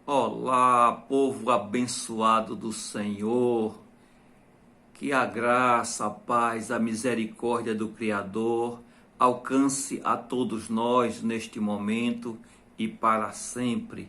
Olá, povo abençoado do Senhor, que a graça, a paz, a misericórdia do Criador alcance a todos nós neste momento e para sempre.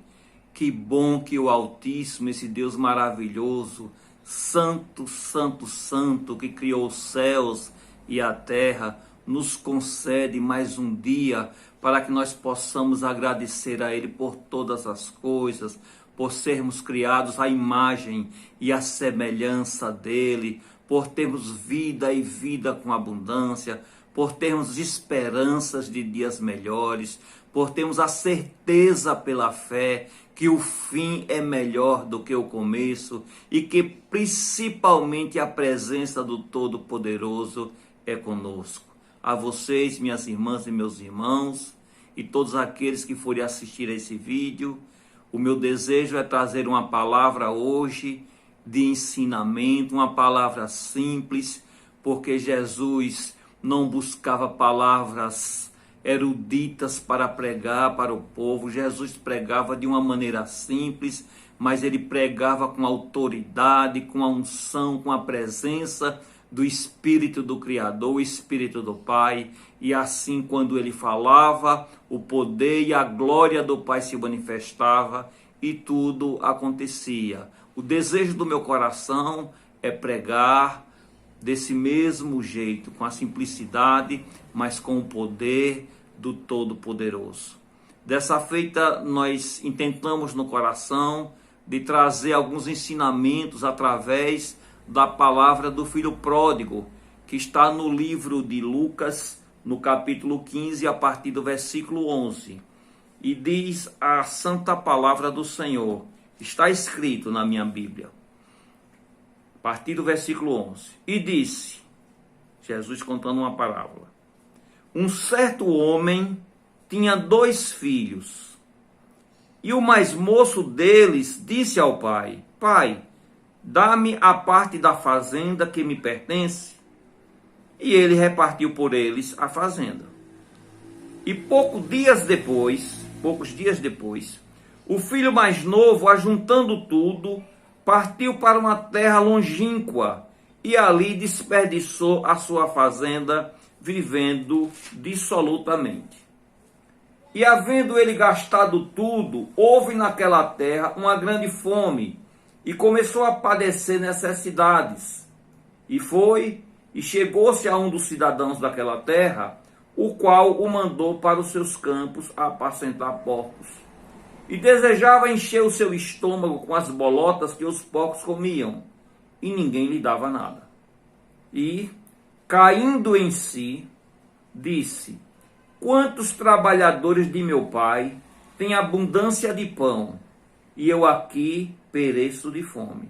Que bom que o Altíssimo, esse Deus maravilhoso, Santo, Santo, Santo, que criou os céus e a terra, nos concede mais um dia para que nós possamos agradecer a Ele por todas as coisas, por sermos criados à imagem e à semelhança dEle, por termos vida e vida com abundância, por termos esperanças de dias melhores, por termos a certeza pela fé que o fim é melhor do que o começo e que principalmente a presença do Todo-Poderoso é conosco. A vocês, minhas irmãs e meus irmãos, e todos aqueles que forem assistir a esse vídeo, o meu desejo é trazer uma palavra hoje de ensinamento, uma palavra simples, porque Jesus não buscava palavras eruditas para pregar para o povo. Jesus pregava de uma maneira simples, mas ele pregava com autoridade, com a unção, com a presença do Espírito do Criador, o Espírito do Pai, e assim quando ele falava, o poder e a glória do Pai se manifestava e tudo acontecia. O desejo do meu coração é pregar desse mesmo jeito, com a simplicidade, mas com o poder do Todo-Poderoso. Dessa feita, nós intentamos no coração de trazer alguns ensinamentos através da palavra do filho pródigo, que está no livro de Lucas, no capítulo 15, a partir do versículo 11. E diz a santa palavra do Senhor, está escrito na minha Bíblia, a partir do versículo 11. E disse, Jesus contando uma parábola: um certo homem tinha 2 filhos, e o mais moço deles disse ao pai: Pai, dá-me a parte da fazenda que me pertence. E ele repartiu por eles a fazenda. E poucos dias depois, o filho mais novo, ajuntando tudo, partiu para uma terra longínqua e ali desperdiçou a sua fazenda, vivendo dissolutamente. E havendo ele gastado tudo, houve naquela terra uma grande fome, e começou a padecer necessidades. E foi, e chegou-se a um dos cidadãos daquela terra, o qual o mandou para os seus campos a apacentar porcos. E desejava encher o seu estômago com as bolotas que os porcos comiam, e ninguém lhe dava nada. E, caindo em si, disse: quantos trabalhadores de meu pai têm abundância de pão, e eu aqui pereço de fome.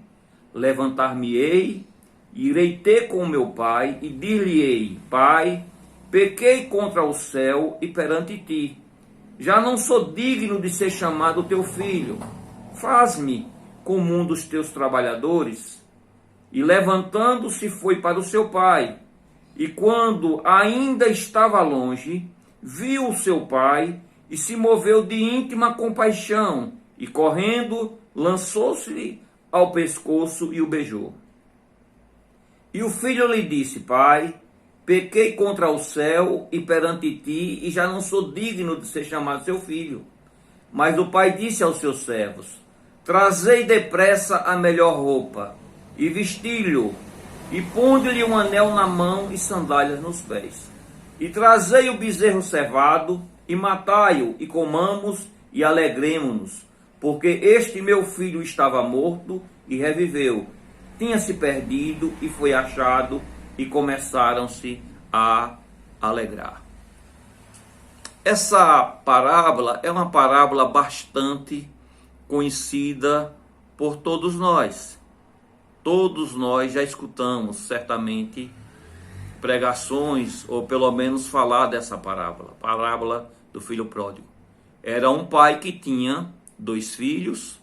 Levantar-me-ei, irei ter com meu pai, e dir-lhe-ei: Pai, pequei contra o céu e perante ti. Já não sou digno de ser chamado teu filho. Faz-me como um dos teus trabalhadores. E levantando-se foi para o seu pai. E quando ainda estava longe, viu o seu pai e se moveu de íntima compaixão, e correndo, lançou-se ao pescoço e o beijou. E o filho lhe disse: Pai, pequei contra o céu e perante ti, e já não sou digno de ser chamado seu filho. Mas o pai disse aos seus servos: trazei depressa a melhor roupa, e vesti-lhe, e ponde-lhe um anel na mão e sandálias nos pés. E trazei o bezerro cevado, e matai-o, e comamos, e alegremo-nos, porque este meu filho estava morto e reviveu, tinha se perdido e foi achado, e começaram-se a alegrar. Essa parábola é uma parábola bastante conhecida por todos nós. Todos nós já escutamos, certamente, pregações, ou pelo menos falar dessa parábola do filho pródigo. Era um pai que tinha 2 filhos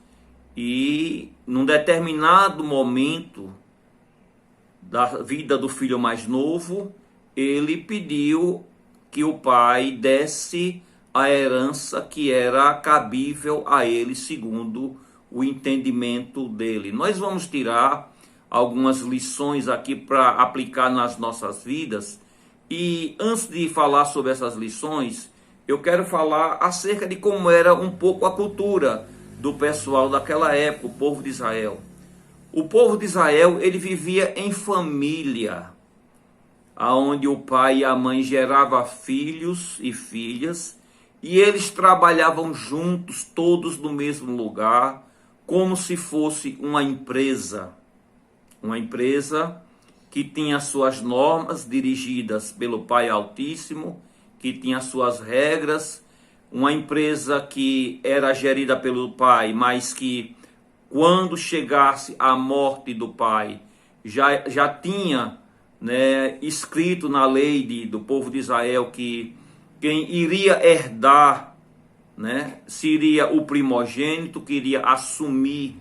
e, num determinado momento da vida do filho mais novo, ele pediu que o pai desse a herança que era cabível a ele segundo o entendimento dele. Nós vamos tirar algumas lições aqui para aplicar nas nossas vidas. E antes de falar sobre essas lições, eu quero falar acerca de como era um pouco a cultura do pessoal daquela época, o povo de Israel. O povo de Israel, ele vivia em família, onde o pai e a mãe geravam filhos e filhas, e eles trabalhavam juntos, todos no mesmo lugar, como se fosse uma empresa que tinha suas normas dirigidas pelo Pai Altíssimo, que tinha suas regras, uma empresa que era gerida pelo Pai, mas que quando chegasse a morte do Pai, já tinha, né, escrito na lei do povo de Israel que quem iria herdar, né, seria o primogênito, que iria assumir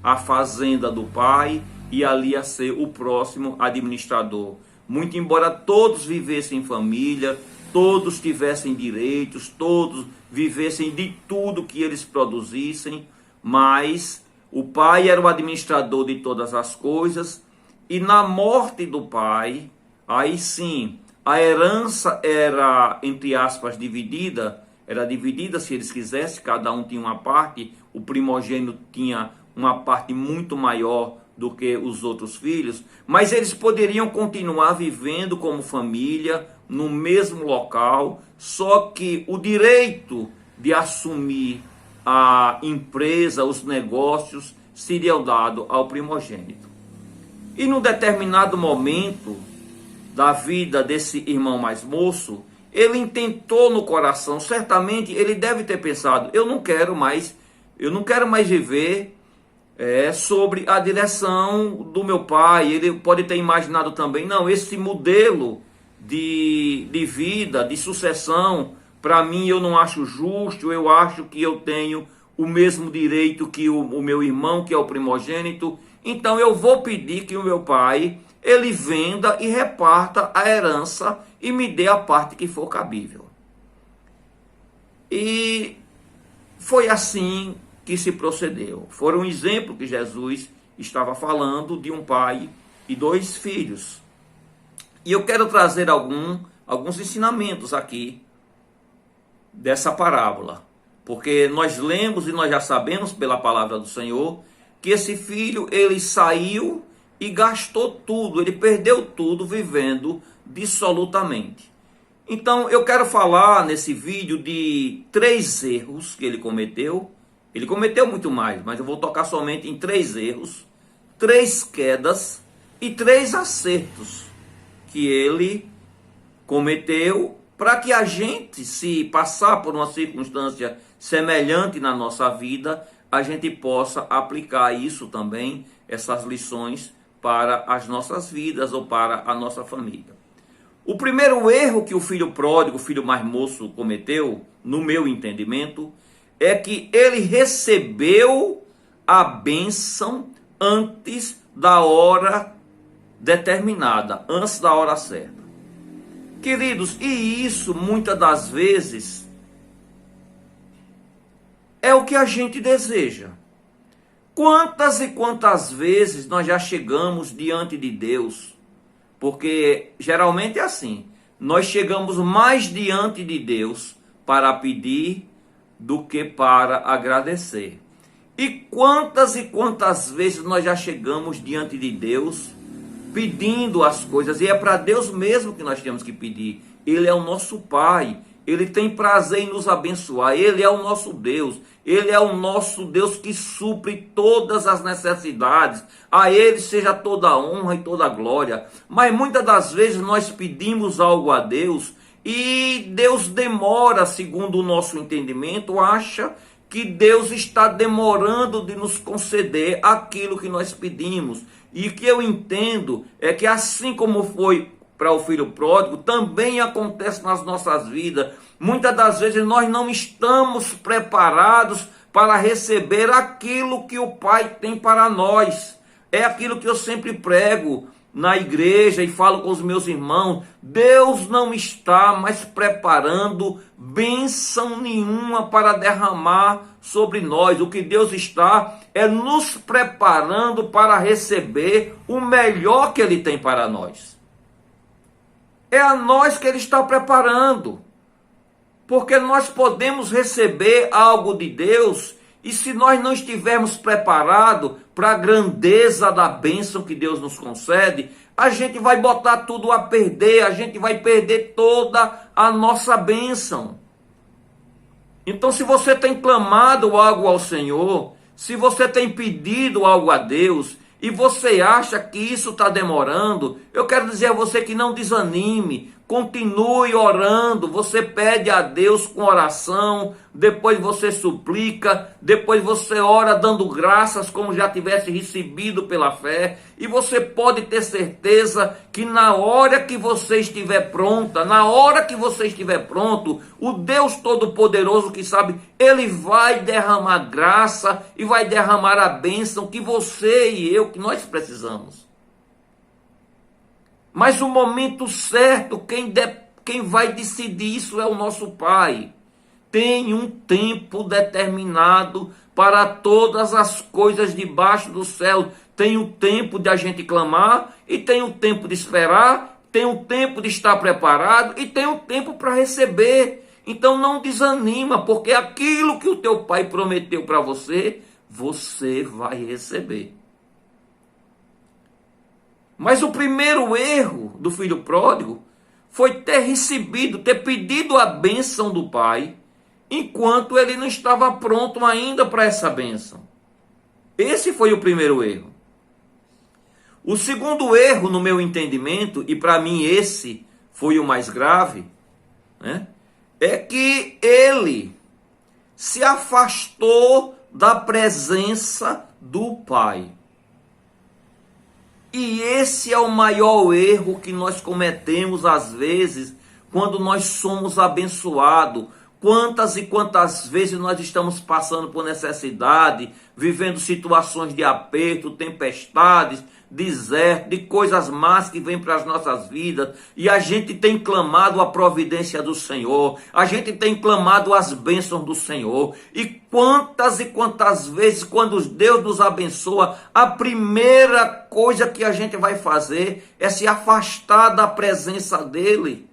a fazenda do pai e ali a ser o próximo administrador. Muito embora todos vivessem em família, todos tivessem direitos, todos vivessem de tudo que eles produzissem, mas o pai era o administrador de todas as coisas, e na morte do pai, aí sim, a herança era, entre aspas, dividida, era dividida se eles quisessem, cada um tinha uma parte, o primogênito tinha uma parte muito maior do que os outros filhos, mas eles poderiam continuar vivendo como família, no mesmo local, só que o direito de assumir a empresa, os negócios, seria dado ao primogênito. E num determinado momento da vida desse irmão mais moço, ele intentou no coração, certamente ele deve ter pensado, eu não quero mais viver sobre a direção do meu pai. Ele pode ter imaginado também, não, esse modelo de vida, de sucessão, para mim eu não acho justo, eu acho que eu tenho o mesmo direito que o meu irmão, que é o primogênito, então eu vou pedir que o meu pai, ele venda e reparta a herança e me dê a parte que for cabível. E foi assim que se procedeu. Foi um exemplo que Jesus estava falando de um pai e dois filhos. E eu quero trazer alguns ensinamentos aqui dessa parábola, porque nós lemos e nós já sabemos pela palavra do Senhor que esse filho, ele saiu e gastou tudo, ele perdeu tudo vivendo dissolutamente. Então eu quero falar nesse vídeo de 3 erros que ele cometeu. Ele cometeu muito mais, mas eu vou tocar somente em 3 erros, 3 quedas e 3 acertos que ele cometeu, para que a gente, se passar por uma circunstância semelhante na nossa vida, a gente possa aplicar isso também, essas lições, para as nossas vidas ou para a nossa família. O primeiro erro que o filho pródigo, o filho mais moço, cometeu, no meu entendimento, é que ele recebeu a bênção antes da hora determinada, antes da hora certa. Queridos, e isso muitas das vezes é o que a gente deseja. Quantas e quantas vezes nós já chegamos diante de Deus, porque geralmente é assim, nós chegamos mais diante de Deus para pedir do que para agradecer. E quantas vezes nós já chegamos diante de Deus pedindo as coisas, e é para Deus mesmo que nós temos que pedir. Ele é o nosso Pai, Ele tem prazer em nos abençoar, Ele é o nosso Deus, Ele é o nosso Deus que supre todas as necessidades, a Ele seja toda a honra e toda a glória. Mas muitas das vezes nós pedimos algo a Deus e Deus demora, segundo o nosso entendimento, acha que Deus está demorando de nos conceder aquilo que nós pedimos. E o que eu entendo é que assim como foi para o filho pródigo, também acontece nas nossas vidas. Muitas das vezes nós não estamos preparados para receber aquilo que o Pai tem para nós. É aquilo que eu sempre prego. na igreja e falo com os meus irmãos, Deus não está mais preparando bênção nenhuma para derramar sobre nós. O que Deus está é nos preparando para receber o melhor que Ele tem para nós. É a nós que Ele está preparando, porque nós podemos receber algo de Deus, e se nós não estivermos preparados para a grandeza da bênção que Deus nos concede, a gente vai botar tudo a perder, a gente vai perder toda a nossa bênção. Então, se você tem clamado algo ao Senhor, se você tem pedido algo a Deus, e você acha que isso está demorando, eu quero dizer a você que não desanime, continue orando. Você pede a Deus com oração, depois você suplica, depois você ora dando graças como já tivesse recebido pela fé, e você pode ter certeza que na hora que você estiver pronta, na hora que você estiver pronto, o Deus Todo-Poderoso que sabe, Ele vai derramar graça e vai derramar a bênção que você e eu, que nós precisamos. Mas o momento certo, quem vai decidir isso é o nosso Pai. Tem um tempo determinado para todas as coisas debaixo do céu. Tem o tempo de a gente clamar, e tem o tempo de esperar, tem o tempo de estar preparado, e tem o tempo para receber. Então não desanima, porque aquilo que o teu Pai prometeu para você, você vai receber. Mas o primeiro erro do filho pródigo foi ter recebido, ter pedido a bênção do pai, enquanto ele não estava pronto ainda para essa bênção. Esse foi o primeiro erro. O segundo erro, no meu entendimento, e para mim esse foi o mais grave, né, é que ele se afastou da presença do pai. E esse é o maior erro que nós cometemos às vezes quando nós somos abençoados. Quantas e quantas vezes nós estamos passando por necessidade, vivendo situações de aperto, tempestades, deserto, de coisas más que vêm para as nossas vidas, e a gente tem clamado a providência do Senhor, a gente tem clamado as bênçãos do Senhor, e quantas vezes quando Deus nos abençoa, a primeira coisa que a gente vai fazer é se afastar da presença dEle.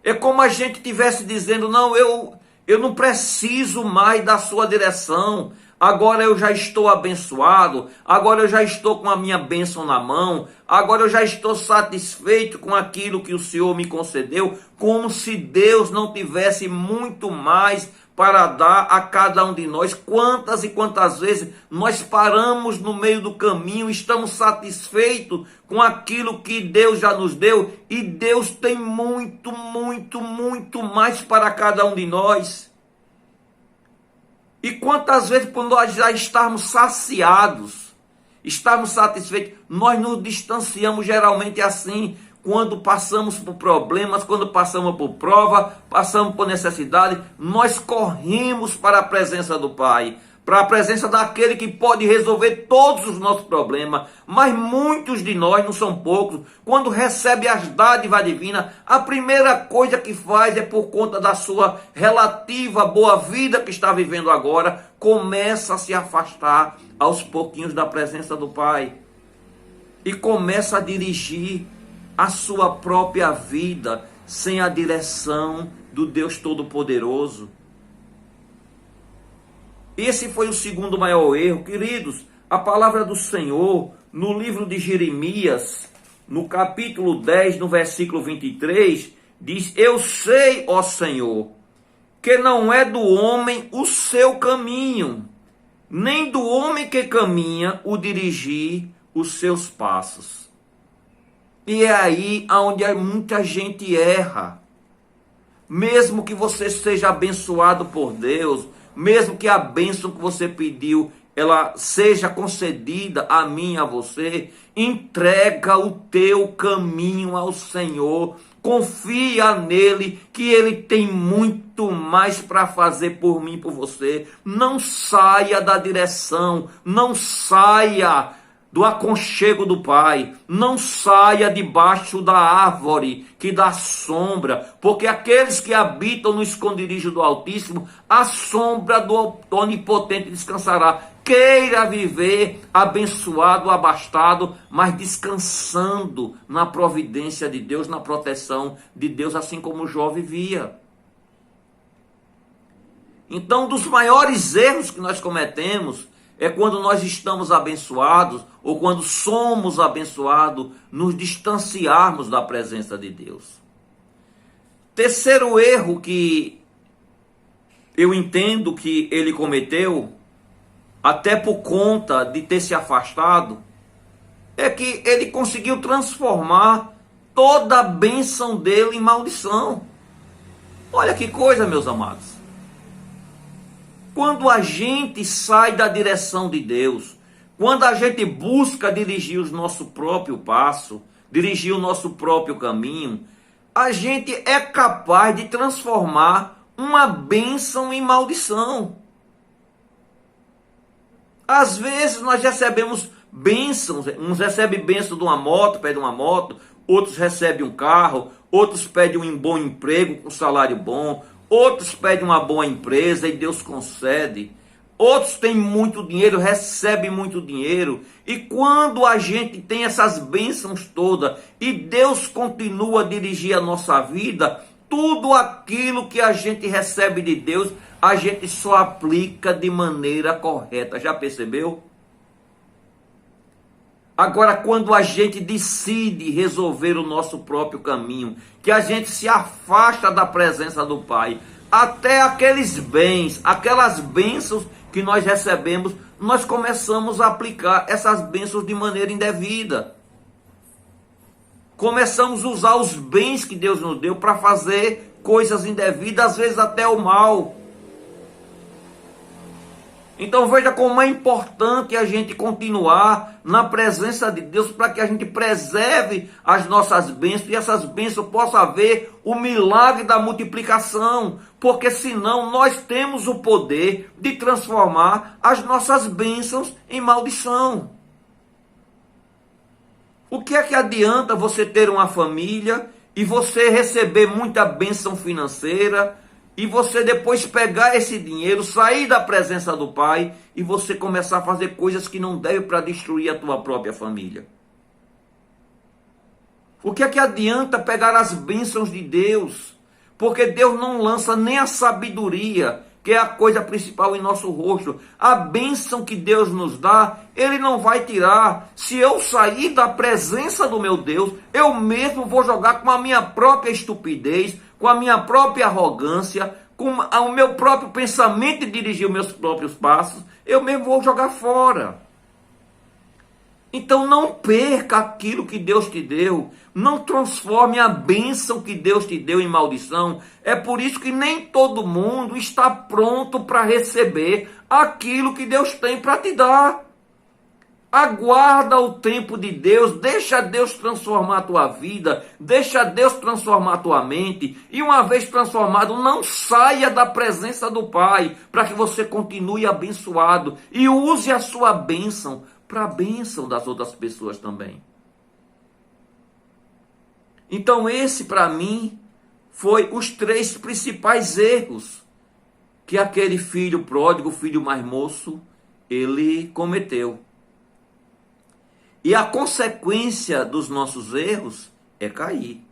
É como a gente estivesse dizendo, não, eu não preciso mais da sua direção, agora eu já estou abençoado, agora eu já estou com a minha bênção na mão, agora eu já estou satisfeito com aquilo que o Senhor me concedeu, como se Deus não tivesse muito mais para dar a cada um de nós. Quantas e quantas vezes nós paramos no meio do caminho, estamos satisfeitos com aquilo que Deus já nos deu, e Deus tem muito mais para cada um de nós. E quantas vezes, quando nós já estamos saciados, estamos satisfeitos, nós nos distanciamos geralmente assim, quando passamos por problemas, quando passamos por prova, passamos por necessidade, nós corremos para a presença do Pai, para a presença daquele que pode resolver todos os nossos problemas. Mas muitos de nós, não são poucos, quando recebe as dádivas divinas, a primeira coisa que faz é, por conta da sua relativa boa vida que está vivendo agora, começa a se afastar aos pouquinhos da presença do Pai, e começa a dirigir a sua própria vida sem a direção do Deus Todo-Poderoso. Esse foi o segundo maior erro. Queridos, a palavra do Senhor, no livro de Jeremias, no capítulo 10, no versículo 23, diz: eu sei, ó Senhor, que não é do homem o seu caminho, nem do homem que caminha o dirigir os seus passos. E é aí onde muita gente erra. Mesmo que você seja abençoado por Deus, mesmo que a bênção que você pediu, ela seja concedida a mim, a você, entrega o teu caminho ao Senhor, confia nele, que ele tem muito mais para fazer por mim, por você. Não saia da direção, não saia do aconchego do Pai. Não saia debaixo da árvore que dá sombra, porque aqueles que habitam no esconderijo do Altíssimo, a sombra do Onipotente descansará. Queira viver abençoado, abastado, mas descansando na providência de Deus, na proteção de Deus, assim como Jó vivia. Então, um dos maiores erros que nós cometemos é quando nós estamos abençoados, ou quando somos abençoados, nos distanciarmos da presença de Deus. Terceiro erro que eu entendo que ele cometeu, até por conta de ter se afastado, é que ele conseguiu transformar toda a bênção dele em maldição. Olha que coisa, meus amados. Quando a gente sai da direção de Deus, quando a gente busca dirigir o nosso próprio passo, dirigir o nosso próprio caminho, a gente é capaz de transformar uma bênção em maldição. Às vezes nós recebemos bênçãos, uns recebem bênção de uma moto, pedem uma moto, outros recebem um carro, outros pedem um bom emprego com salário bom, outros pedem uma boa empresa e Deus concede. Outros têm muito dinheiro, recebem muito dinheiro. E quando a gente tem essas bênçãos todas e Deus continua a dirigir a nossa vida, tudo aquilo que a gente recebe de Deus, a gente só aplica de maneira correta. Já percebeu? Agora, quando a gente decide resolver o nosso próprio caminho, que a gente se afasta da presença do Pai, até aqueles bens, aquelas bênçãos que nós recebemos, nós começamos a aplicar essas bênçãos de maneira indevida. Começamos a usar os bens que Deus nos deu para fazer coisas indevidas, às vezes até o mal. Então veja como é importante a gente continuar na presença de Deus para que a gente preserve as nossas bênçãos e essas bênçãos possam haver o milagre da multiplicação, porque senão nós temos o poder de transformar as nossas bênçãos em maldição. O que é que adianta você ter uma família e você receber muita bênção financeira, e você depois pegar esse dinheiro, sair da presença do Pai e você começar a fazer coisas que não devem para destruir a tua própria família? O que é que adianta pegar as bênçãos de Deus? Porque Deus não lança nem a sabedoria, que é a coisa principal em nosso rosto. A bênção que Deus nos dá, Ele não vai tirar. Se eu sair da presença do meu Deus, eu mesmo vou jogar com a minha própria estupidez, com a minha própria arrogância, com o meu próprio pensamento de dirigir os meus próprios passos, eu mesmo vou jogar fora. Então não perca aquilo que Deus te deu, não transforme a bênção que Deus te deu em maldição. É por isso que nem todo mundo está pronto para receber aquilo que Deus tem para te dar. Aguarda o tempo de Deus, deixa Deus transformar a tua vida, deixa Deus transformar a tua mente, e uma vez transformado, não saia da presença do Pai, para que você continue abençoado, e use a sua bênção para a bênção das outras pessoas também. Então esse para mim foi os 3 principais erros que aquele filho pródigo, o filho mais moço, ele cometeu. E a consequência dos nossos erros é cair.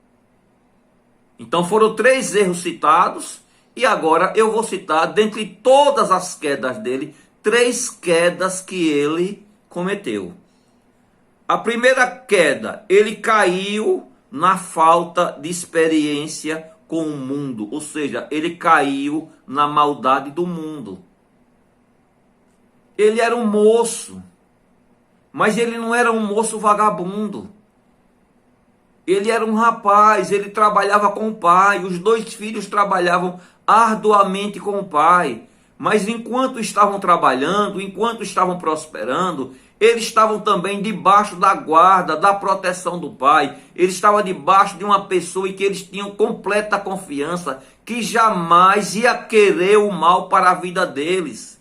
Então foram 3 erros citados, e agora eu vou citar, dentre todas as quedas dele, 3 quedas que ele cometeu. A primeira queda, ele caiu na falta de experiência com o mundo, ou seja, ele caiu na maldade do mundo. Ele era um moço, mas ele não era um moço vagabundo. Ele era um rapaz, ele trabalhava com o pai, os 2 filhos trabalhavam arduamente com o pai. Mas enquanto estavam trabalhando, enquanto estavam prosperando, eles estavam também debaixo da guarda, da proteção do pai. Eles estavam debaixo de uma pessoa em que eles tinham completa confiança, que jamais ia querer o mal para a vida deles.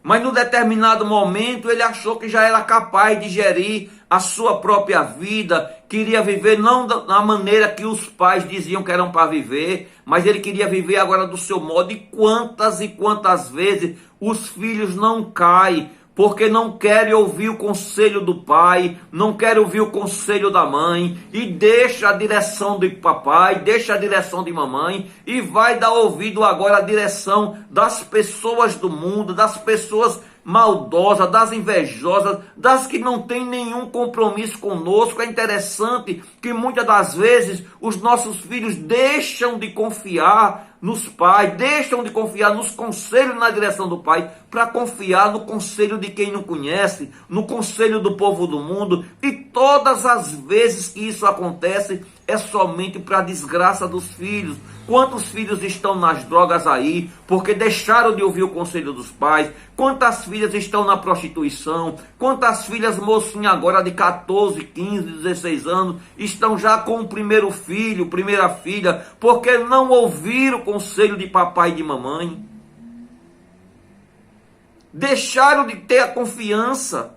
Mas no determinado momento ele achou que já era capaz de gerir a sua própria vida, queria viver não da maneira que os pais diziam que eram para viver, mas ele queria viver agora do seu modo. E quantas vezes os filhos não caem, porque não querem ouvir o conselho do pai, não querem ouvir o conselho da mãe, e deixa a direção de papai, deixa a direção de mamãe, e vai dar ouvido agora à direção das pessoas do mundo, das pessoas maldosas, das invejosas, das que não têm nenhum compromisso conosco. É interessante que muitas das vezes os nossos filhos deixam de confiar nos pais, deixam de confiar nos conselhos na direção do pai, para confiar no conselho de quem não conhece, no conselho do povo do mundo. E todas as vezes que isso acontece, é somente para a desgraça dos filhos. Quantos filhos estão nas drogas aí, porque deixaram de ouvir o conselho dos pais? Quantas filhas estão na prostituição? Quantas filhas mocinhas agora de 14, 15, 16 anos, estão já com o primeiro filho, primeira filha, porque não ouviram o conselho de papai e de mamãe? Deixaram de ter a confiança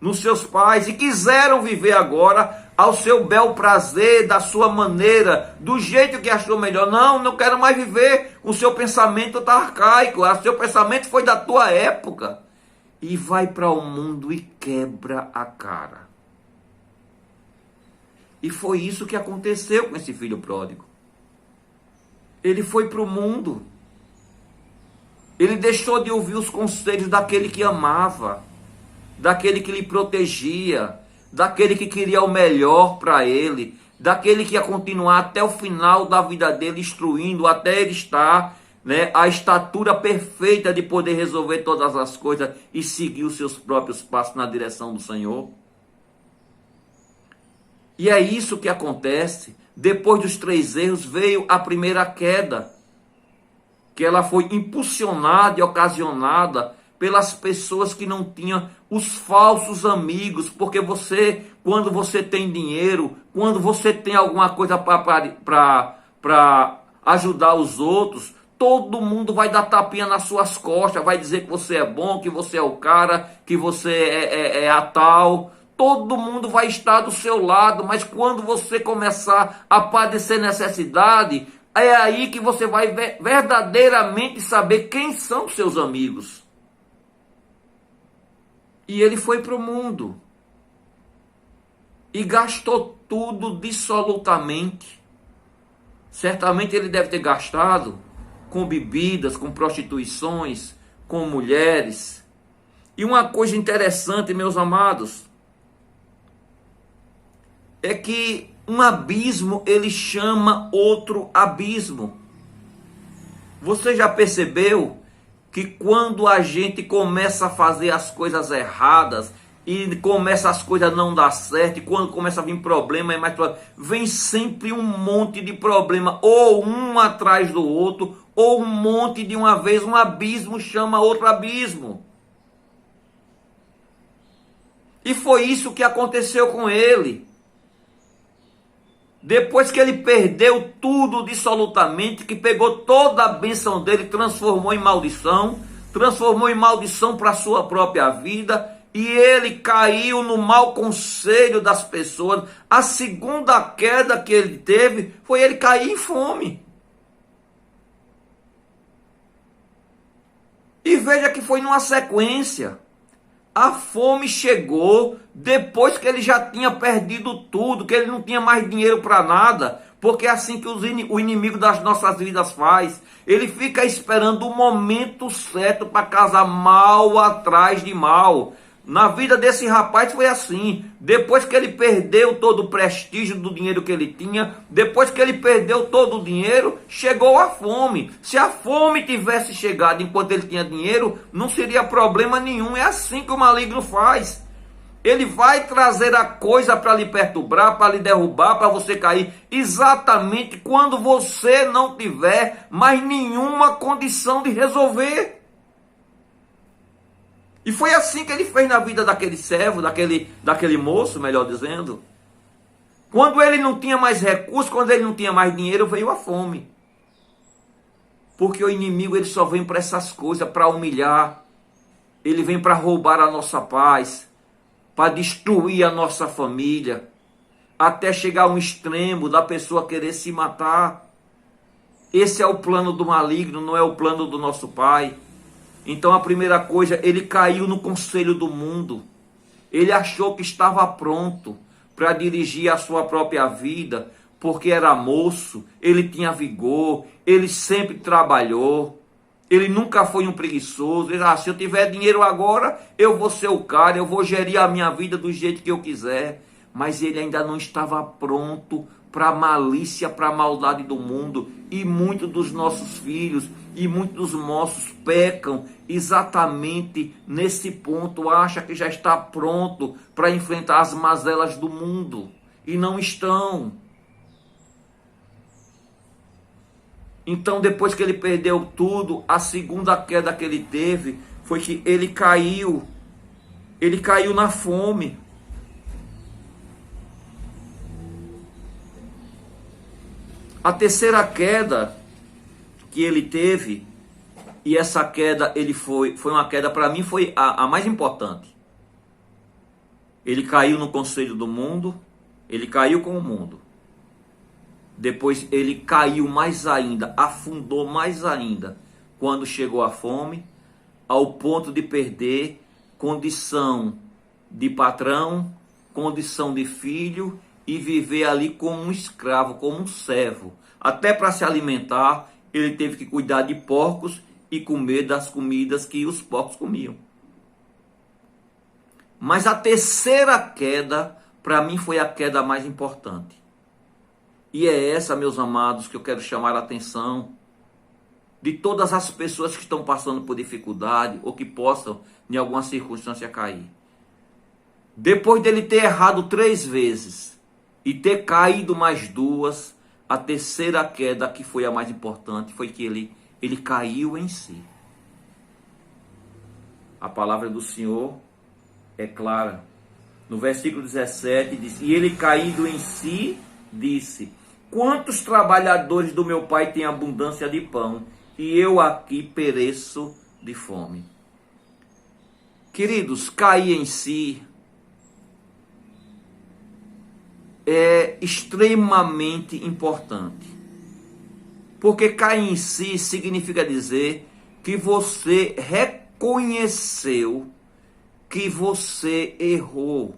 nos seus pais e quiseram viver agora ao seu bel prazer, da sua maneira, do jeito que achou melhor. Não quero mais viver. O seu pensamento está arcaico, o seu pensamento foi da tua época. E vai para o mundo e quebra a cara. E foi isso que aconteceu com esse filho pródigo. Ele foi para o mundo. Ele deixou de ouvir os conselhos daquele que amava, daquele que lhe protegia, daquele que queria o melhor para ele, daquele que ia continuar até o final da vida dele, instruindo até ele estar, a estatura perfeita de poder resolver todas as coisas e seguir os seus próprios passos na direção do Senhor. E é isso que acontece. Depois dos 3 erros veio a primeira queda, que ela foi impulsionada e ocasionada pelas pessoas que não tinham os falsos amigos, porque você, quando você tem dinheiro, quando você tem alguma coisa para ajudar os outros, todo mundo vai dar tapinha nas suas costas, vai dizer que você é bom, que você é o cara, que você é a tal. Todo mundo vai estar do seu lado, mas quando você começar a padecer necessidade, é aí que você vai verdadeiramente saber quem são os seus amigos. E ele foi para o mundo e gastou tudo dissolutamente. Certamente ele deve ter gastado com bebidas, com prostituições, com mulheres. E uma coisa interessante, meus amados, é que um abismo, ele chama outro abismo. Você já percebeu que quando a gente começa a fazer as coisas erradas e começa as coisas a não dar certo, e quando começa a vir problema, vem sempre um monte de problema, ou um atrás do outro, ou um monte de uma vez. Um abismo chama outro abismo. E foi isso que aconteceu com ele. Depois que ele perdeu tudo dissolutamente, que pegou toda a bênção dele, transformou em maldição para a sua própria vida, e ele caiu no mau conselho das pessoas. A segunda queda que ele teve foi ele cair em fome. E veja que foi numa sequência. A fome chegou depois que ele já tinha perdido tudo, que ele não tinha mais dinheiro para nada, porque é assim que o inimigo das nossas vidas faz. Ele fica esperando o momento certo para casar mal atrás de mal. Na vida desse rapaz foi assim. Depois que ele perdeu todo o prestígio do dinheiro que ele tinha, depois que ele perdeu todo o dinheiro, chegou a fome. Se a fome tivesse chegado enquanto ele tinha dinheiro, não seria problema nenhum. É assim que o maligno faz. Ele vai trazer a coisa para lhe perturbar, para lhe derrubar, para você cair, exatamente quando você não tiver mais nenhuma condição de resolver. E foi assim que ele fez na vida daquele servo, daquele moço, melhor dizendo. Quando ele não tinha mais recursos, quando ele não tinha mais dinheiro, veio a fome. Porque o inimigo, ele só vem para essas coisas, para humilhar, ele vem para roubar a nossa paz, para destruir a nossa família, até chegar a um extremo da pessoa querer se matar. Esse é o plano do maligno, não é o plano do nosso Pai. Então a primeira coisa, ele caiu no conselho do mundo. Ele achou que estava pronto para dirigir a sua própria vida, porque era moço, ele tinha vigor, ele sempre trabalhou, ele nunca foi um preguiçoso. Ele, se eu tiver dinheiro agora, eu vou ser o cara, eu vou gerir a minha vida do jeito que eu quiser. Mas ele ainda não estava pronto para a malícia, para a maldade do mundo. E muitos dos nossos filhos e muitos dos nossos pecam exatamente nesse ponto. Acha que já está pronto para enfrentar as mazelas do mundo. E não estão. Então, depois que ele perdeu tudo, a segunda queda que ele teve foi que ele caiu na fome. A terceira queda que ele teve, e essa queda foi uma queda, para mim, foi a mais importante. Ele caiu no conselho do mundo, ele caiu com o mundo. Depois ele caiu mais ainda, afundou mais ainda, quando chegou a fome, ao ponto de perder condição de patrão, condição de filho, e viver ali como um escravo, como um servo. Até para se alimentar, ele teve que cuidar de porcos e comer das comidas que os porcos comiam. Mas a terceira queda, para mim, foi a queda mais importante. E é essa, meus amados, que eu quero chamar a atenção de todas as pessoas que estão passando por dificuldade ou que possam, em alguma circunstância, cair. Depois dele ter errado 3 vezes e ter caído mais 2, a terceira queda, que foi a mais importante, foi que ele caiu em si. A palavra do Senhor é clara. No versículo 17 diz: e ele caído em si, disse: quantos trabalhadores do meu pai têm abundância de pão, e eu aqui pereço de fome. Queridos, cair em si é extremamente importante. Porque cair em si significa dizer que você reconheceu que você errou.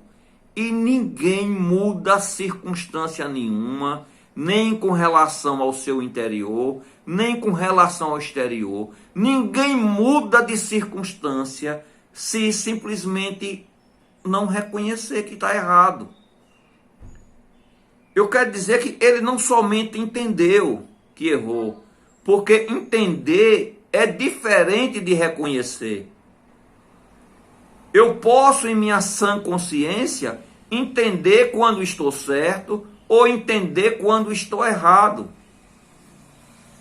E ninguém muda circunstância nenhuma, nem com relação ao seu interior, nem com relação ao exterior. Ninguém muda de circunstância se simplesmente não reconhecer que está errado. Eu quero dizer que ele não somente entendeu que errou, porque entender é diferente de reconhecer. Eu posso, em minha sã consciência, entender quando estou certo ou entender quando estou errado.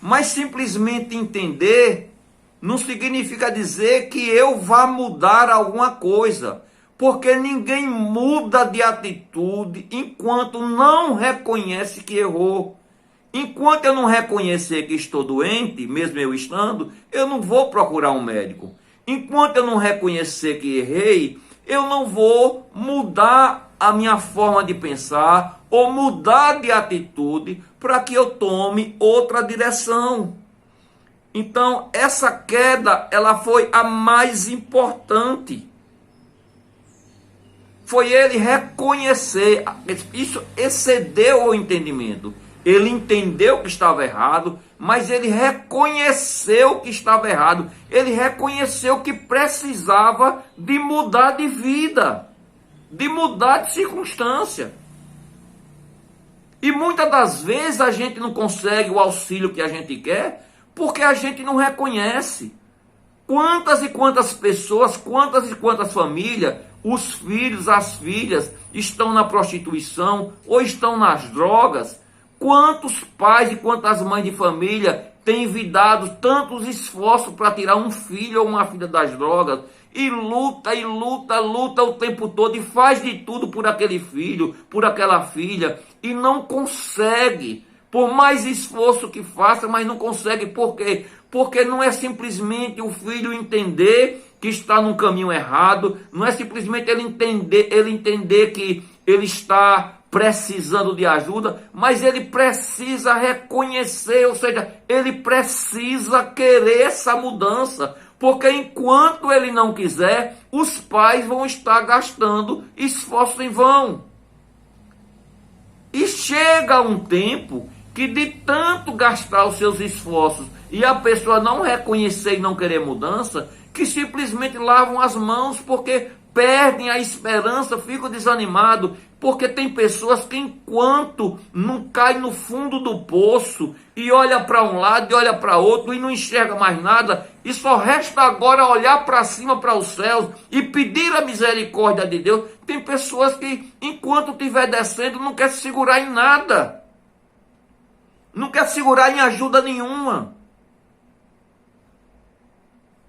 Mas simplesmente entender não significa dizer que eu vá mudar alguma coisa, porque ninguém muda de atitude enquanto não reconhece que errou. Enquanto eu não reconhecer que estou doente, mesmo eu estando, eu não vou procurar um médico. Enquanto eu não reconhecer que errei, eu não vou mudar a minha forma de pensar ou mudar de atitude para que eu tome outra direção. Então, essa queda, ela foi a mais importante. Foi ele reconhecer, isso excedeu o entendimento. Ele entendeu que estava errado, mas ele reconheceu que estava errado. Ele reconheceu que precisava de mudar de vida, de mudar de circunstância. E muitas das vezes a gente não consegue o auxílio que a gente quer, porque a gente não reconhece. Quantas e quantas pessoas, quantas e quantas famílias, os filhos, as filhas estão na prostituição ou estão nas drogas? Quantos pais e quantas mães de família têm envidado tantos esforços para tirar um filho ou uma filha das drogas e luta o tempo todo e faz de tudo por aquele filho, por aquela filha e não consegue, por mais esforço que faça, mas não consegue. Por quê? Porque não é simplesmente o filho entender que está num caminho errado, não é simplesmente ele entender que ele está precisando de ajuda, mas ele precisa reconhecer, ou seja, ele precisa querer essa mudança, porque enquanto ele não quiser, os pais vão estar gastando esforço em vão. E chega um tempo que de tanto gastar os seus esforços e a pessoa não reconhecer e não querer mudança, que simplesmente lavam as mãos porque perdem a esperança, ficam desanimados, porque tem pessoas que enquanto não cai no fundo do poço e olha para um lado e olha para outro e não enxerga mais nada, e só resta agora olhar para cima, para os céus e pedir a misericórdia de Deus. Tem pessoas que enquanto estiver descendo não quer se segurar em nada, não quer segurar em ajuda nenhuma.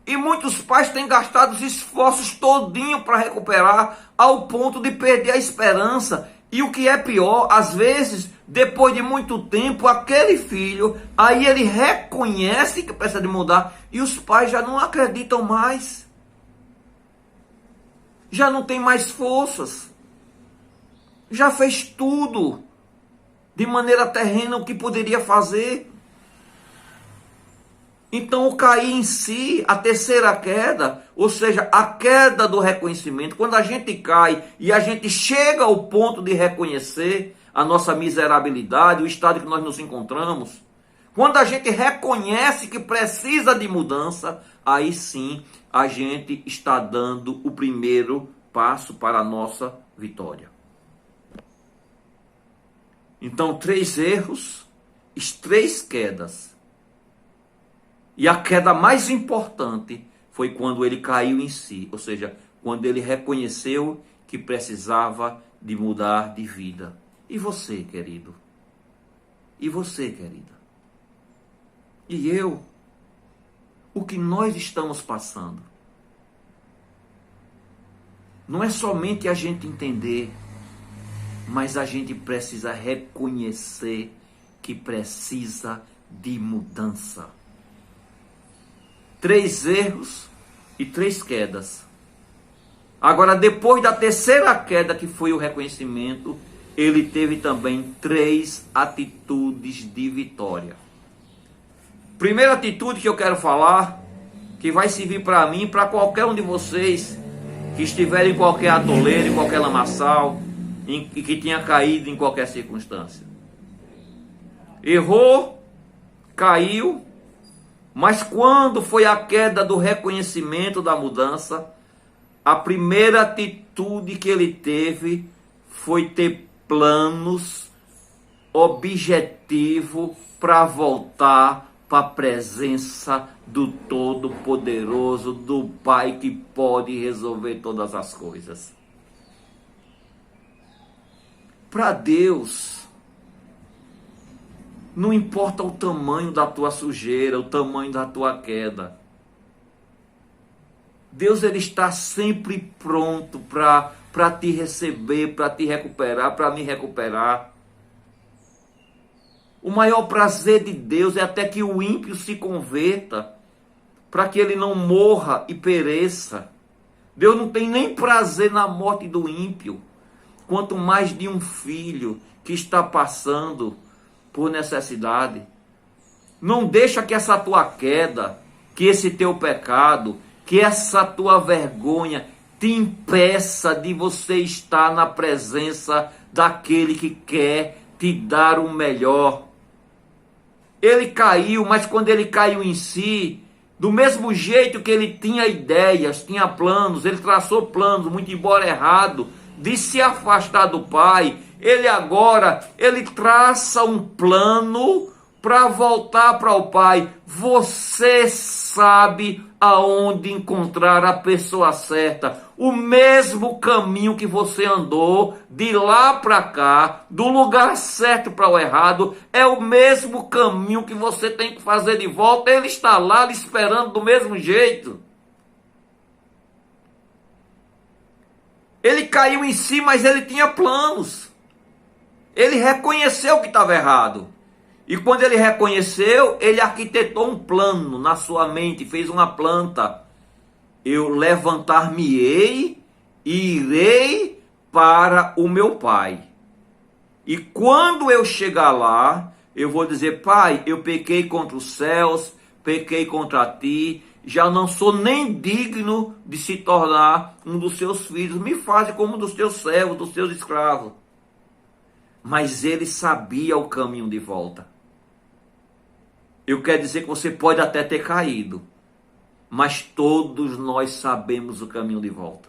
E muitos pais têm gastado os esforços todinho para recuperar, ao ponto de perder a esperança. E o que é pior, às vezes, depois de muito tempo, aquele filho, aí ele reconhece que precisa de mudar, e os pais já não acreditam mais. Já não tem mais forças. Já fez tudo de maneira terrena o que poderia fazer. Então o cair em si, a terceira queda, ou seja, a queda do reconhecimento, quando a gente cai e a gente chega ao ponto de reconhecer a nossa miserabilidade, o estado que nós nos encontramos, quando a gente reconhece que precisa de mudança, aí sim a gente está dando o primeiro passo para a nossa vitória. Então, 3 erros, 3 quedas. E a queda mais importante foi quando ele caiu em si, ou seja, quando ele reconheceu que precisava de mudar de vida. E você, querido? E você, querida? E eu? O que nós estamos passando? Não é somente a gente entender, mas a gente precisa reconhecer que precisa de mudança. 3 erros e 3 quedas. Agora, depois da terceira queda, que foi o reconhecimento, ele teve também 3 atitudes de vitória. Primeira atitude que eu quero falar, que vai servir para mim e para qualquer um de vocês que estiver em qualquer atoleiro, em qualquer lamaçal, e que tenha caído em qualquer circunstância. Errou, caiu, mas quando foi a queda do reconhecimento da mudança, a primeira atitude que ele teve foi ter planos, objetivo para voltar para a presença do Todo-Poderoso, do Pai que pode resolver todas as coisas. Para Deus, não importa o tamanho da tua sujeira, o tamanho da tua queda. Deus, ele está sempre pronto para te receber, para te recuperar, para me recuperar. O maior prazer de Deus é até que o ímpio se converta, para que ele não morra e pereça. Deus não tem nem prazer na morte do ímpio, quanto mais de um filho que está passando por necessidade. Não deixa que essa tua queda, que esse teu pecado, que essa tua vergonha te impeça de você estar na presença daquele que quer te dar o melhor. Ele caiu, mas quando ele caiu em si, do mesmo jeito que ele tinha ideias, tinha planos, ele traçou planos, muito embora errado, de se afastar do Pai, ele traça um plano para voltar para o Pai. Você sabe aonde encontrar a pessoa certa. O mesmo caminho que você andou de lá para cá, do lugar certo para o errado, é o mesmo caminho que você tem que fazer de volta. Ele está lá lhe esperando do mesmo jeito. Ele caiu em si, mas ele tinha planos. Ele reconheceu que estava errado. E quando ele reconheceu, ele arquitetou um plano na sua mente, fez uma planta. eu levantar-me-ei e irei para o meu pai. E quando eu chegar lá, eu vou dizer: Pai, eu pequei contra os céus, pequei contra ti, já não sou nem digno de se tornar um dos seus filhos. Me faze como um dos teus servos, dos teus escravos. Mas ele sabia o caminho de volta. Eu quero dizer que você pode até ter caído, mas todos nós sabemos o caminho de volta.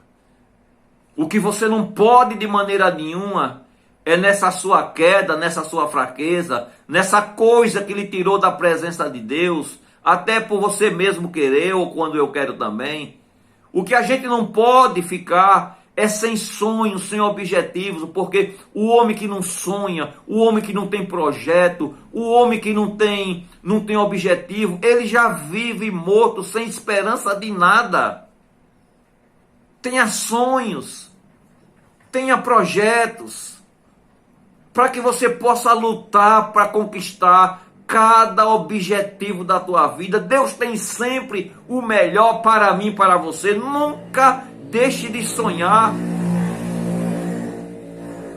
O que você não pode de maneira nenhuma é nessa sua queda, nessa sua fraqueza, nessa coisa que lhe tirou da presença de Deus, até por você mesmo querer ou quando eu quero também. O que a gente não pode ficar é sem sonhos, sem objetivos, porque o homem que não sonha, o homem que não tem projeto, o homem que não tem objetivo, ele já vive morto, sem esperança de nada. Tenha sonhos, tenha projetos, para que você possa lutar para conquistar cada objetivo da tua vida. Deus tem sempre o melhor para mim, para você. Nunca deixe de sonhar.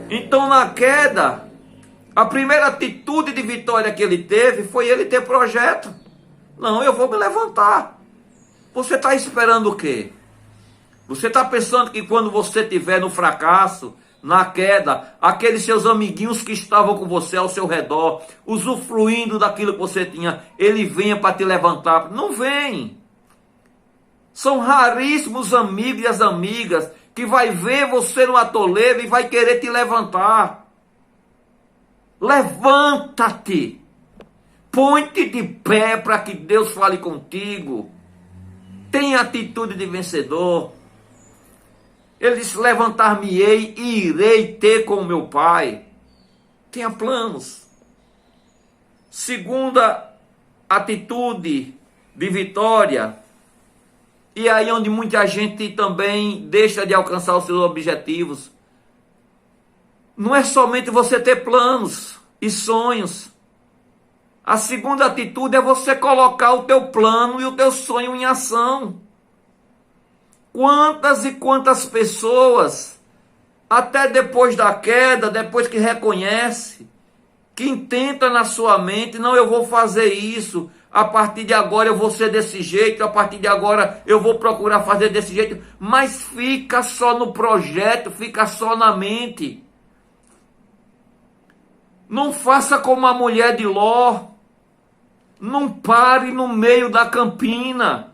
Então, na queda, a primeira atitude de vitória que ele teve foi ele ter projeto. Não, eu vou me levantar. Você está esperando o quê? Você está pensando que quando você estiver no fracasso, na queda, aqueles seus amiguinhos que estavam com você ao seu redor, usufruindo daquilo que você tinha, ele venha para te levantar? Não vem. São raríssimos os amigos e as amigas que vai ver você no atoleiro e vai querer te levantar. Levanta-te. Põe-te de pé para que Deus fale contigo. Tenha atitude de vencedor. Ele disse: levantar-me-ei e irei ter com o meu pai. Tenha planos. Segunda atitude de vitória. E aí onde muita gente também deixa de alcançar os seus objetivos. Não é somente você ter planos e sonhos. A segunda atitude é você colocar o teu plano e o teu sonho em ação. Quantas e quantas pessoas, até depois da queda, depois que reconhece, que intenta na sua mente: não, eu vou fazer isso, a partir de agora eu vou ser desse jeito, a partir de agora eu vou procurar fazer desse jeito, mas fica só no projeto, fica só na mente. Não faça como a mulher de Ló, não pare no meio da campina.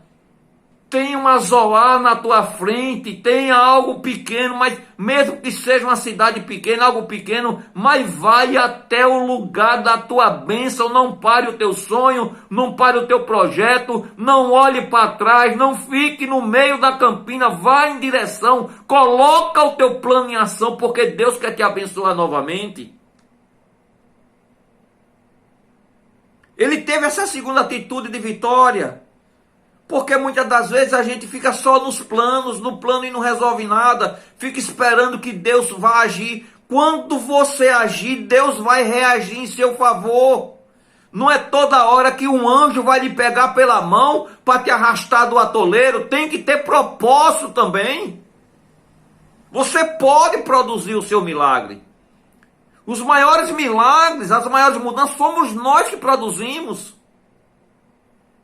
Tenha uma Zoar na tua frente, tenha algo pequeno, mas mesmo que seja uma cidade pequena, algo pequeno, mas vai até o lugar da tua bênção. Não pare o teu sonho, não pare o teu projeto, não olhe para trás, não fique no meio da campina, vá em direção, coloca o teu plano em ação, porque Deus quer te abençoar novamente. Ele teve essa segunda atitude de vitória. Porque muitas das vezes a gente fica só nos planos, no plano e não resolve nada. Fica esperando que Deus vá agir. Quando você agir, Deus vai reagir em seu favor. Não é toda hora que um anjo vai lhe pegar pela mão para te arrastar do atoleiro. Tem que ter propósito também. Você pode produzir o seu milagre. Os maiores milagres, as maiores mudanças, somos nós que produzimos.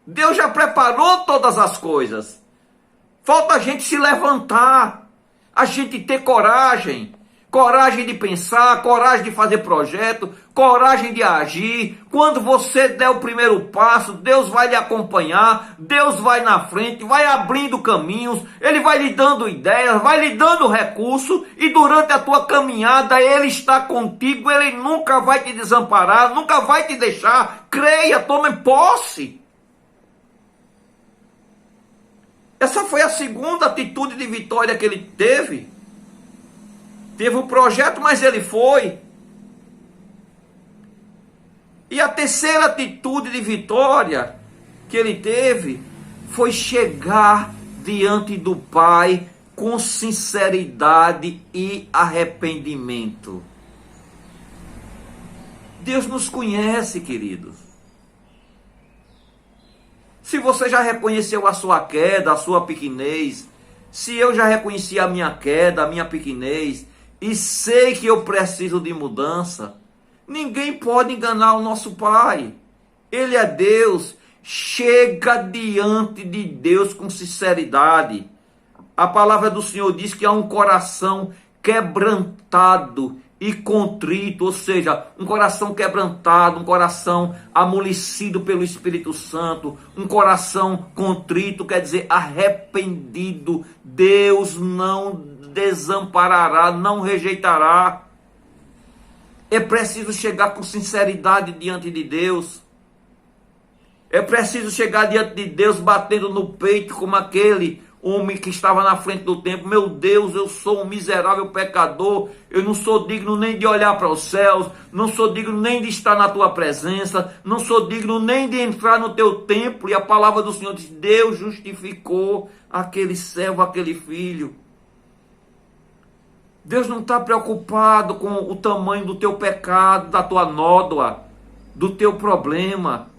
Deus já preparou todas as coisas. Falta a gente se levantar, a gente ter coragem. Coragem de pensar, coragem de fazer projeto, coragem de agir. Quando você der o primeiro passo, Deus vai lhe acompanhar, Deus vai na frente, vai abrindo caminhos, Ele vai lhe dando ideias, vai lhe dando recurso, e durante a tua caminhada Ele está contigo, Ele nunca vai te desamparar, nunca vai te deixar. Creia, tome posse. Essa foi a segunda atitude de vitória que ele teve. Teve um projeto, mas ele foi. E a terceira atitude de vitória que ele teve foi chegar diante do Pai com sinceridade e arrependimento. Deus nos conhece, queridos. Se você já reconheceu a sua queda, a sua pequenez, se eu já reconheci a minha queda, a minha pequenez, e sei que eu preciso de mudança, ninguém pode enganar o nosso Pai. Ele é Deus. Chega diante de Deus com sinceridade. A palavra do Senhor diz que há um coração quebrantado e contrito, ou seja, um coração quebrantado, um coração amolecido pelo Espírito Santo, um coração contrito, quer dizer, arrependido. Deus não desamparará, não rejeitará. É preciso chegar com sinceridade diante de Deus. É preciso chegar diante de Deus batendo no peito como aquele homem que estava na frente do templo. Meu Deus, eu sou um miserável pecador. Eu não sou digno nem de olhar para os céus. Não sou digno nem de estar na tua presença. Não sou digno nem de entrar no teu templo. E a palavra do Senhor diz: Deus justificou aquele servo, aquele filho. Deus não está preocupado com o tamanho do teu pecado, da tua nódoa, do teu problema.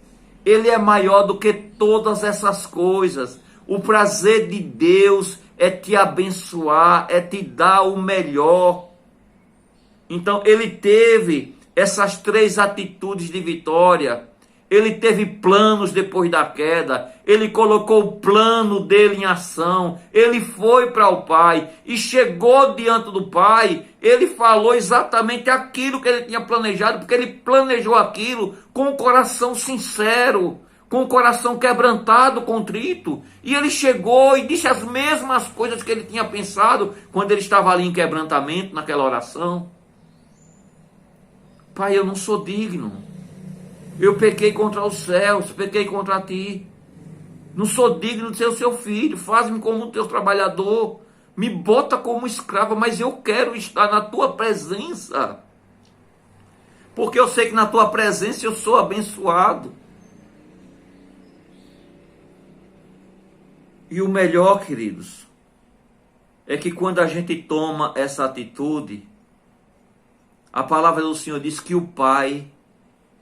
Ele é maior do que todas essas coisas. O prazer de Deus é te abençoar, é te dar o melhor. Então ele teve essas 3 atitudes de vitória. Ele teve planos depois da queda. Ele colocou o plano dele em ação. Ele foi para o Pai e chegou diante do Pai. Ele falou exatamente aquilo que ele tinha planejado, porque ele planejou aquilo com o coração sincero, com o coração quebrantado, contrito. E ele chegou e disse as mesmas coisas que ele tinha pensado quando ele estava ali em quebrantamento, naquela oração. Pai, eu não sou digno. Eu pequei contra os céus, pequei contra ti. Não sou digno de ser o seu filho. Faz-me como o teu trabalhador. Me bota como escravo, mas eu quero estar na tua presença. Porque eu sei que na tua presença eu sou abençoado. E o melhor, queridos, é que quando a gente toma essa atitude, a palavra do Senhor diz que o Pai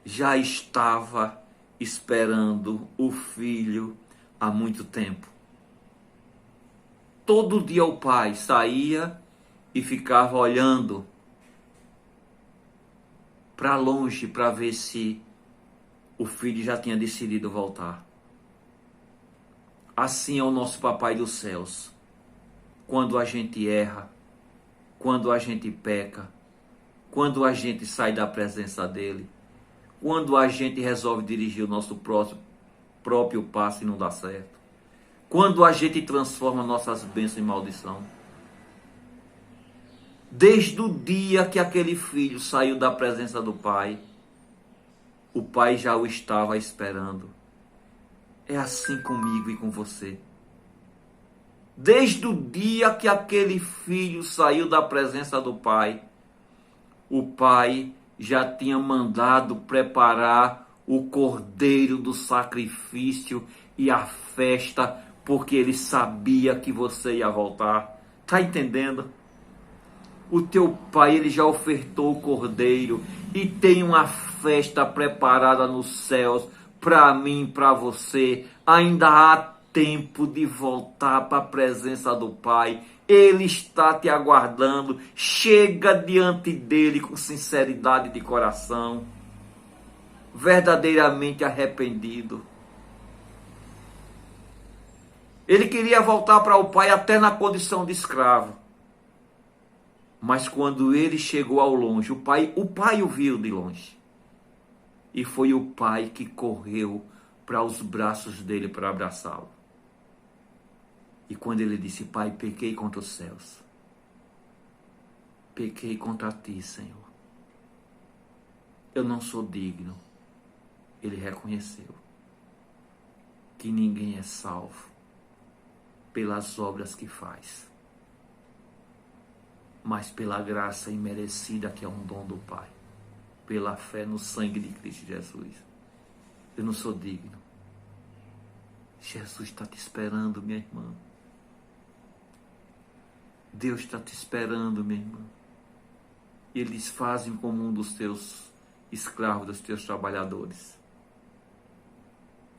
já estava esperando o filho há muito tempo. Todo dia o pai saía e ficava olhando para longe para ver se o filho já tinha decidido voltar. Assim é o nosso Papai dos céus. Quando a gente erra, quando a gente peca, quando a gente sai da presença dele, quando a gente resolve dirigir o nosso próprio passo e não dá certo. Quando a gente transforma nossas bênçãos em maldição. Desde o dia que aquele filho saiu da presença do Pai, o Pai já o estava esperando. É assim comigo e com você. Desde o dia que aquele filho saiu da presença do Pai, o Pai já tinha mandado preparar o cordeiro do sacrifício e a festa, porque ele sabia que você ia voltar. Tá entendendo? O teu pai, ele já ofertou o cordeiro e tem uma festa preparada nos céus para mim, para você. Ainda há tempo de voltar para a presença do Pai. Ele está te aguardando. Chega diante dele com sinceridade de coração, verdadeiramente arrependido. Ele queria voltar para o Pai até na condição de escravo. Mas quando ele chegou ao longe, o pai o viu de longe. E foi o Pai que correu para os braços dele para abraçá-lo. E quando ele disse: Pai, pequei contra os céus. Pequei contra ti, Senhor. Eu não sou digno. Ele reconheceu que ninguém é salvo pelas obras que faz, mas pela graça imerecida que é um dom do Pai, pela fé no sangue de Cristo Jesus. Eu não sou digno. Jesus está te esperando, minha irmã. Deus está te esperando, minha irmã. E eles fazem como um dos teus escravos, dos teus trabalhadores.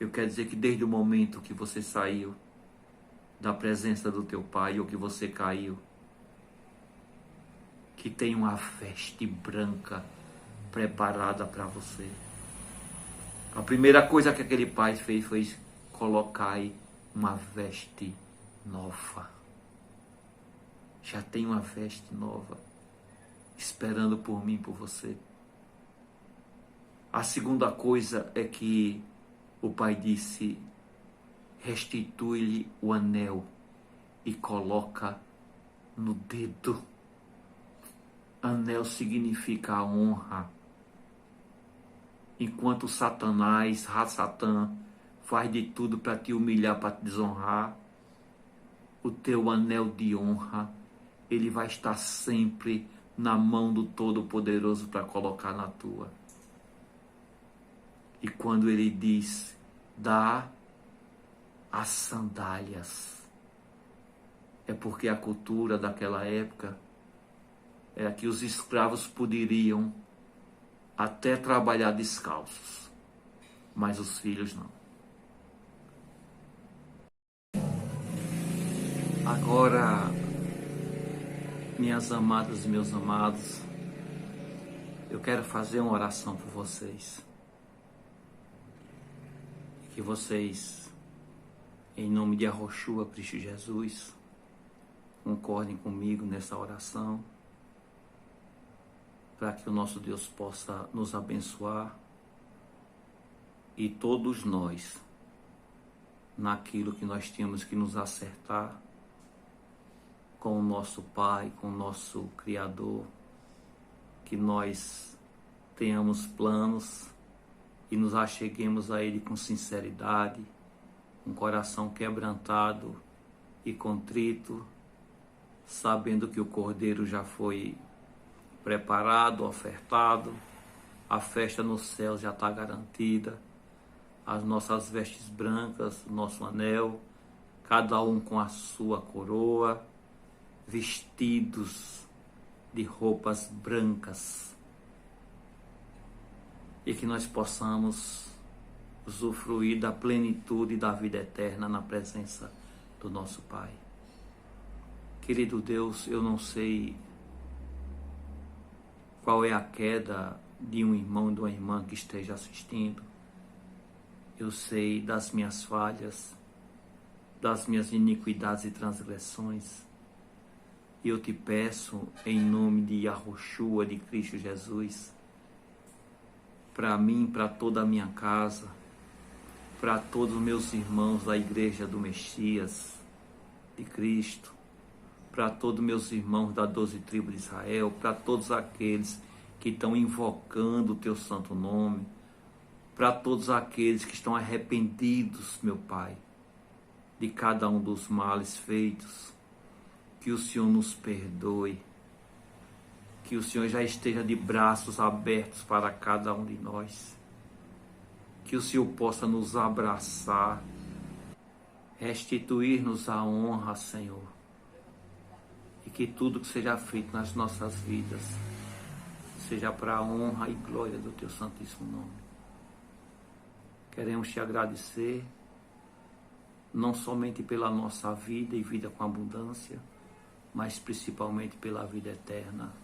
Eu quero dizer que desde o momento que você saiu da presença do teu pai ou que você caiu, que tem uma veste branca preparada para você. A primeira coisa que aquele pai fez foi colocar aí uma veste nova. Já tem uma veste nova esperando por mim, por você. A segunda coisa é que o pai disse: restitui-lhe o anel e coloca no dedo. Anel significa a honra. Enquanto Satanás, Satã, faz de tudo para te humilhar, para te desonrar, o teu anel de honra, ele vai estar sempre na mão do Todo-Poderoso para colocar na tua. E quando ele diz, dá as sandálias, é porque a cultura daquela época era que os escravos poderiam até trabalhar descalços, mas os filhos não. Agora, minhas amadas e meus amados, eu quero fazer uma oração por vocês. Que vocês, em nome de Yahushua Cristo Jesus, concordem comigo nessa oração, para que o nosso Deus possa nos abençoar e todos nós, naquilo que nós tínhamos que nos acertar com o nosso Pai, com o nosso Criador, que nós tenhamos planos e nos acheguemos a Ele com sinceridade, um coração quebrantado e contrito, sabendo que o Cordeiro já foi preparado, ofertado, a festa no céu já está garantida, as nossas vestes brancas, o nosso anel, cada um com a sua coroa, vestidos de roupas brancas, e que nós possamos usufruir da plenitude da vida eterna na presença do nosso Pai. Querido Deus, eu não sei qual é a queda de um irmão e de uma irmã que esteja assistindo. Eu sei das minhas falhas, das minhas iniquidades e transgressões. E eu te peço, em nome de Yahushua, de Cristo Jesus, para mim, para toda a minha casa, para todos os meus irmãos da Igreja do Messias, de Cristo, para todos os meus irmãos da 12 tribos de Israel, para todos aqueles que estão invocando o teu santo nome, para todos aqueles que estão arrependidos, meu Pai, de cada um dos males feitos, que o Senhor nos perdoe, que o Senhor já esteja de braços abertos para cada um de nós, que o Senhor possa nos abraçar, restituir-nos a honra, Senhor, e que tudo que seja feito nas nossas vidas seja para a honra e glória do teu santíssimo nome. Queremos te agradecer, não somente pela nossa vida e vida com abundância, mas principalmente pela vida eterna.